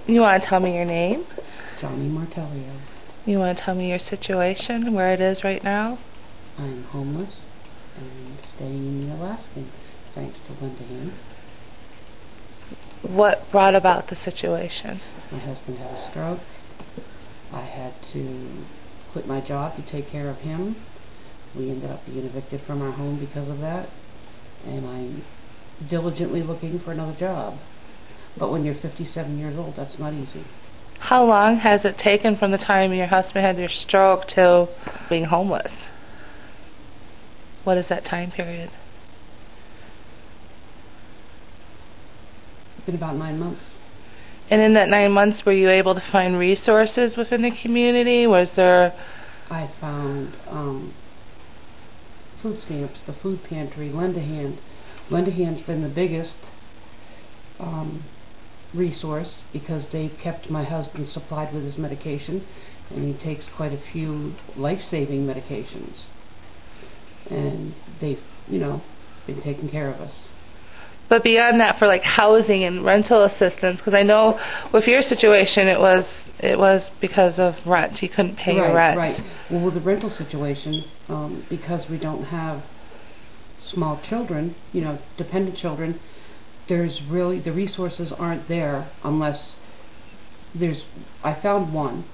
You want to tell me your name? Johnny Martellio. You want to tell me your situation, where it is right now? I'm homeless and staying in the Alaskan, thanks to Linda Hand. What brought about the situation? My husband had a stroke. I had to quit my job to take care of him. We ended up being evicted from our home because of that, and I'm diligently looking for another job. But when you're 57 years old, that's not easy. How long has it taken from the time your husband had your stroke to being homeless? What is that time period? It's been about 9 months. And in that 9 months, were you able to find resources within the community? Was there... I found food stamps, the food pantry, Lend a Hand. Lend a Hand's been the biggest resource because they've kept my husband supplied with his medication, and he takes quite a few life-saving medications. And they've, been taking care of us. But beyond that, for like housing and rental assistance, because I know with your situation, it was because of rent. You couldn't pay your rent. Right. Well, with the rental situation, because we don't have small children, dependent children, there's really, the resources aren't there unless I found one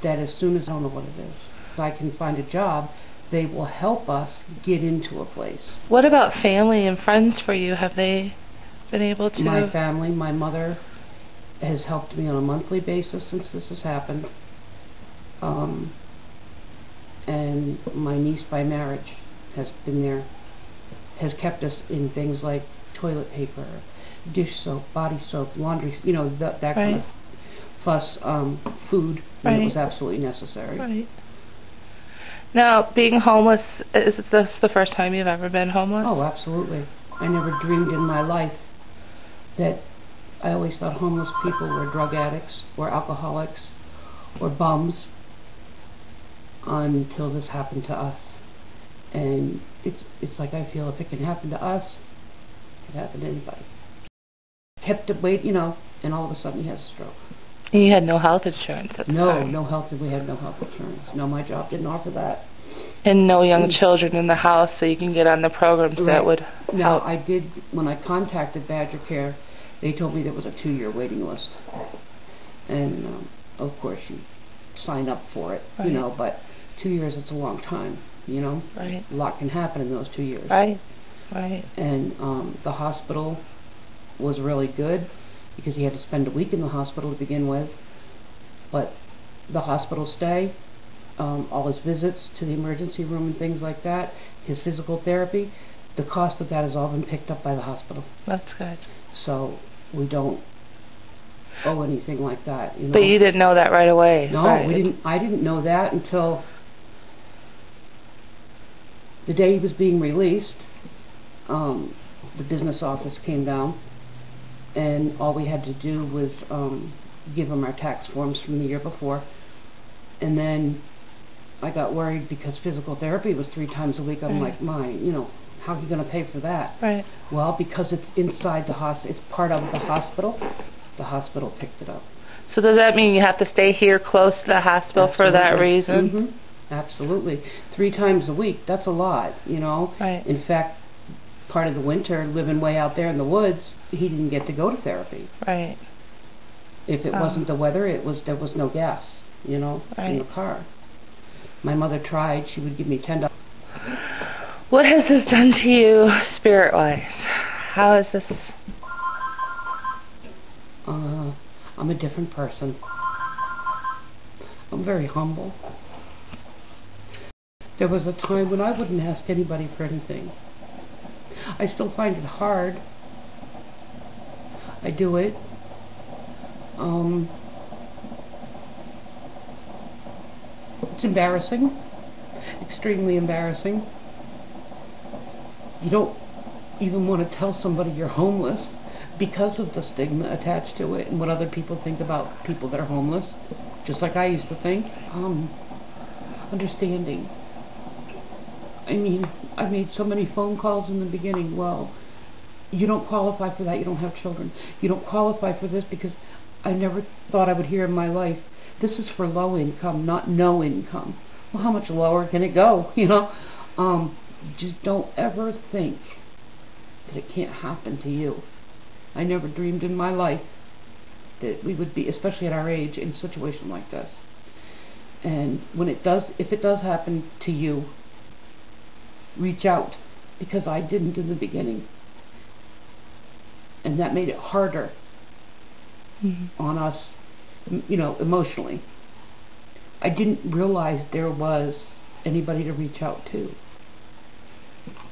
that as soon as, I don't know what it is, if I can find a job, they will help us get into a place. What about family and friends for you? Have they been able to? My family, my mother has helped me on a monthly basis since this has happened. And my niece by marriage has been there, has kept us in things like toilet paper, dish soap, body soap, laundry, that kind of, plus food when it was absolutely necessary. Right. Now, being homeless, is this the first time you've ever been homeless? Oh, absolutely. I never dreamed in my life that, I always thought homeless people were drug addicts, or alcoholics, or bums, until this happened to us. And it's like I feel if it can happen to us, it can happen to anybody. Kept it weight, and all of a sudden he has a stroke. And you had no health insurance at the time? We had no health insurance. No, my job didn't offer that. And no young children in the house, so you can get on the programs that would help. Now, I did, when I contacted Badger Care, they told me there was a 2-year waiting list. And, of course, you sign up for it, but 2 years, it's a long time, Right. A lot can happen in those 2 years. Right. And the hospital was really good because he had to spend a week in the hospital to begin with. But the hospital stay, all his visits to the emergency room and things like that, his physical therapy, the cost of that has all been picked up by the hospital. That's good. So we don't owe anything like that. But you didn't know that right away. No, right. we didn't. I didn't know that until the day he was being released. The business office came down, and all we had to do was give them our tax forms from the year before. And then I got worried because physical therapy was 3 times a week. I'm like, how are you going to pay for that? Right. Well, because it's inside the hospital, it's part of the hospital picked it up. So does that mean you have to stay here close to the hospital for that reason? Mm-hmm. Absolutely. 3 times a week, that's a lot, Right. In fact, part of the winter, living way out there in the woods, he didn't get to go to therapy. Right. If it wasn't the weather, there was no gas, in the car. My mother tried. She would give me $10. What has this done to you spirit-wise? How is this? I'm a different person. I'm very humble. There was a time when I wouldn't ask anybody for anything. I still find it hard. I do it. It's embarrassing. Extremely embarrassing. You don't even want to tell somebody you're homeless because of the stigma attached to it and what other people think about people that are homeless, just like I used to think. Understanding. I mean, I made so many phone calls in the beginning. Well, you don't qualify for that, you don't have children. You don't qualify for this because I never thought I would hear in my life, this is for low income, not no income. Well, how much lower can it go, you know? Just don't ever think that it can't happen to you. I never dreamed in my life that we would be, especially at our age, in a situation like this. And when it does, if it does happen to you, reach out, because I didn't in the beginning. And that made it harder on us, you know, emotionally. I didn't realize there was anybody to reach out to.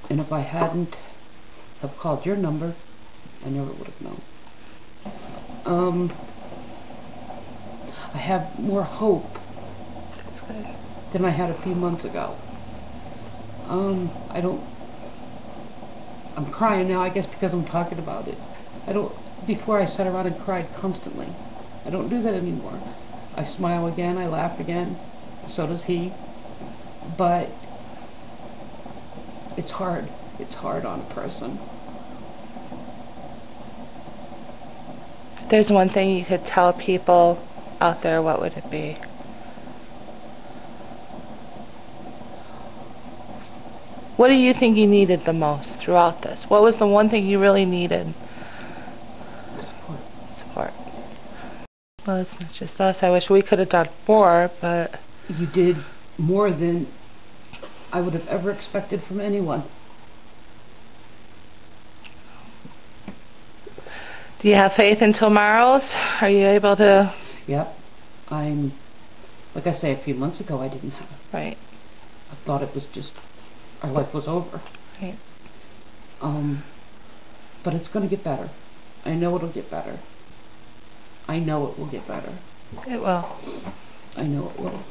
And if I hadn't have called your number, I never would have known. I have more hope than I had a few months ago. I'm crying now, I guess because I'm talking about it. Before I sat around and cried constantly. I don't do that anymore. I smile again, I laugh again, so does he. But it's hard. It's hard on a person. If there's one thing you could tell people out there, what would it be? What do you think you needed the most throughout this? What was the one thing you really needed? Support. Well, it's not just us. I wish we could have done more, but... You did more than I would have ever expected from anyone. Do you have faith in tomorrow's? Are you able to... Yep. Like I say, a few months ago I didn't have. Right. I thought it was just, our life was over. Right. But it's going to get better. I know it'll get better. I know it will get better. It will. I know it will.